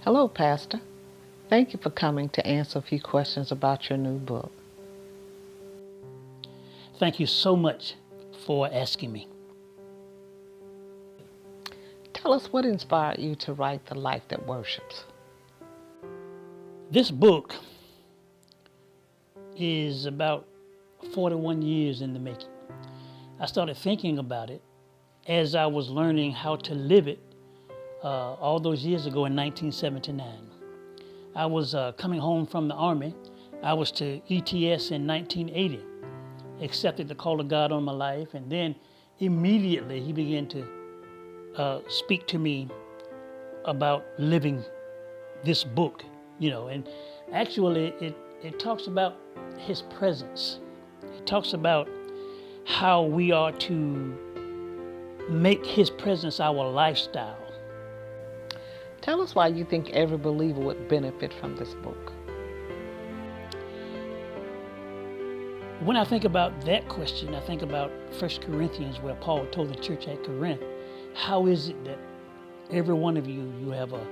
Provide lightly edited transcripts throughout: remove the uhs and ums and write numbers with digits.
Hello, Pastor. Thank you for coming to answer a few questions about your new book. Thank you so much for asking me. Tell us what inspired you to write The Life That Worships. This book is about 41 years in the making. I started thinking about it as I was learning how to live it all those years ago in 1979. I was coming home from the Army. I was to ETS in 1980, accepted the call of God on my life, and then immediately He began to speak to me about living this book, and actually it talks about His presence. It talks about how we are to make His presence our lifestyle. Tell us why you think every believer would benefit from this book. When I think about that question, I think about 1 Corinthians, where Paul told the church at Corinth, how is it that every one of you have a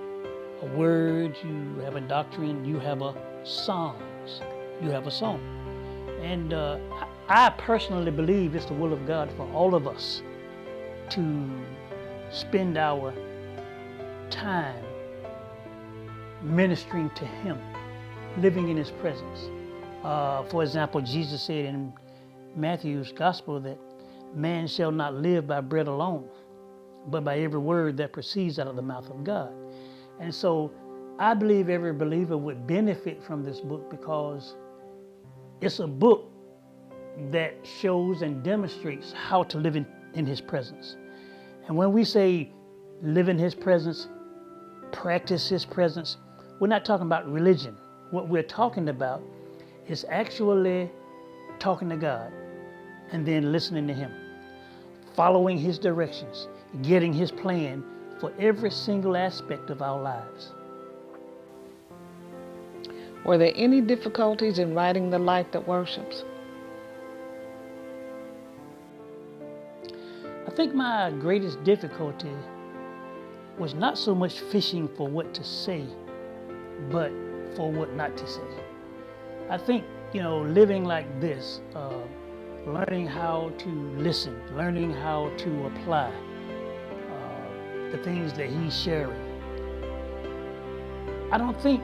word, you have a doctrine, you have a songs, you have a song. And I personally believe it's the will of God for all of us to spend our time ministering to Him, living in His presence. For example, Jesus said in Matthew's gospel that man shall not live by bread alone, but by every word that proceeds out of the mouth of God. And so I believe every believer would benefit from this book because it's a book that shows and demonstrates how to live in His presence. And when we say live in His presence, practice His presence, we're not talking about religion. What we're talking about is actually talking to God and then listening to Him, following His directions, getting His plan for every single aspect of our lives. Were there any difficulties in writing The Life That Worships? I think my greatest difficulty was not so much fishing for what to say, but for what not to say. I think, living like this, learning how to listen, learning how to apply the things that He's sharing. I don't think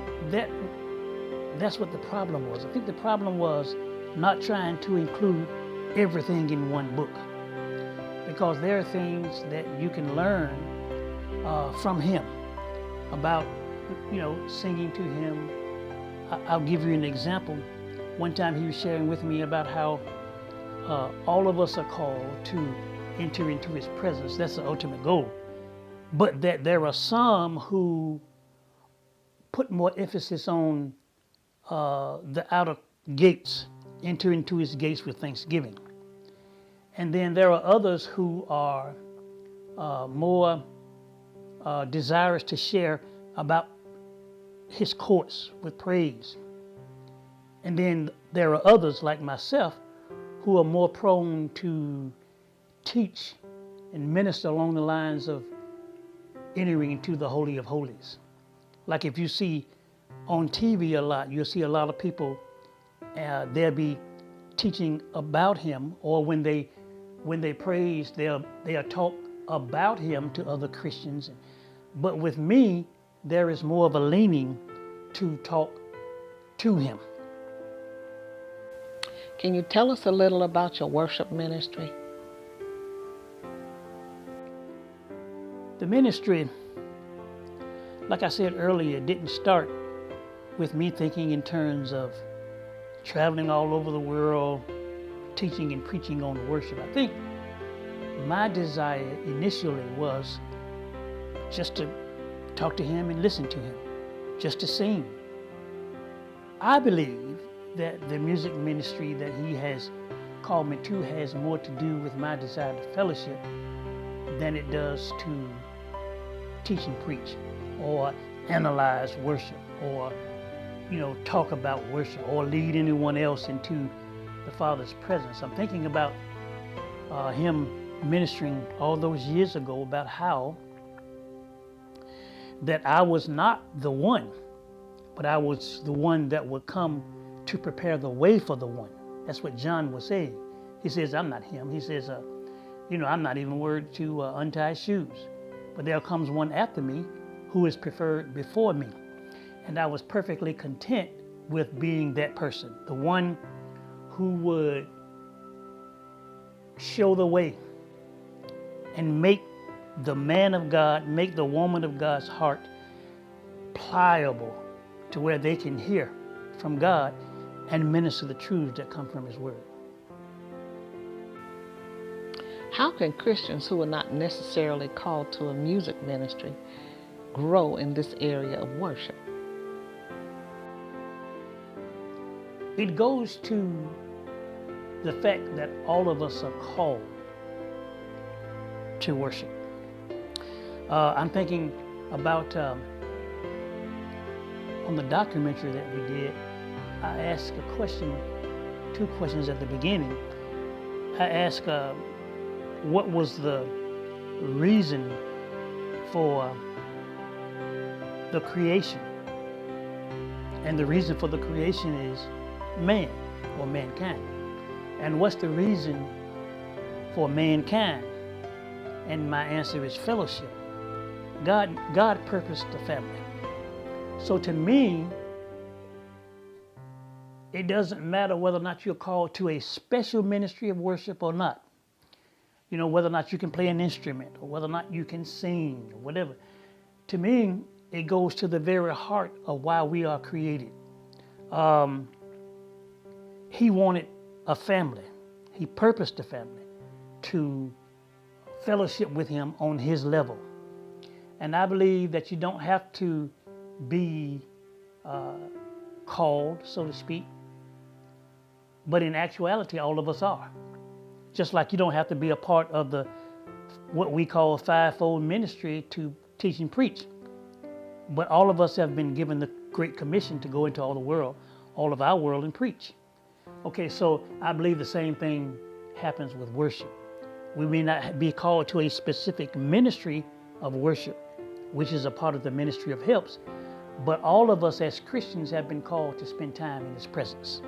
that's what the problem was. I think the problem was not trying to include everything in one book, because there are things that you can learn from Him about, singing to Him. I'll give you an example. One time He was sharing with me about how all of us are called to enter into His presence. That's the ultimate goal. But that there are some who put more emphasis on the outer gates, enter into His gates with thanksgiving. And then there are others who are more desirous to share about His courts with praise. And then there are others like myself who are more prone to teach and minister along the lines of entering into the Holy of Holies. Like if you see on TV a lot, you'll see a lot of people, they'll be teaching about Him, or when they praise, they'll talk about Him to other Christians. But with me, there is more of a leaning to talk to Him. Can you tell us a little about your worship ministry? The ministry, like I said earlier, didn't start with me thinking in terms of traveling all over the world, teaching and preaching on worship. I think my desire initially was just to talk to Him and listen to Him, just to sing. I believe that the music ministry that He has called me to has more to do with my desire to fellowship than it does to teach and preach or analyze worship or talk about worship or lead anyone else into the Father's presence. I'm thinking about Him ministering all those years ago about how that I was not the one, but I was the one that would come to prepare the way for the one. That's what John was saying. He says, I'm not him. He says, I'm not even worthy to untie his shoes. But there comes one after me who is preferred before me. And I was perfectly content with being that person, the one who would show the way and make the man of God, make the woman of God's heart pliable to where they can hear from God and minister the truths that come from His Word. How can Christians who are not necessarily called to a music ministry grow in this area of worship? It goes to the fact that all of us are called to worship. I'm thinking about on the documentary that we did, I asked a question, two questions at the beginning. I asked what was the reason for the creation? And the reason for the creation is man or mankind. And what's the reason for mankind? And my answer is fellowship. God purposed the family. So to me, it doesn't matter whether or not you're called to a special ministry of worship or not. Whether or not you can play an instrument or whether or not you can sing or whatever. To me, it goes to the very heart of why we are created. He wanted a family. He purposed a family to fellowship with Him on His level. And I believe that you don't have to be called, so to speak. But in actuality, all of us are. Just like you don't have to be a part of what we call a fivefold ministry to teach and preach. But all of us have been given the Great Commission to go into all the world, all of our world, and preach. Okay, so I believe the same thing happens with worship. We may not be called to a specific ministry of worship, which is a part of the ministry of helps, but all of us as Christians have been called to spend time in His presence.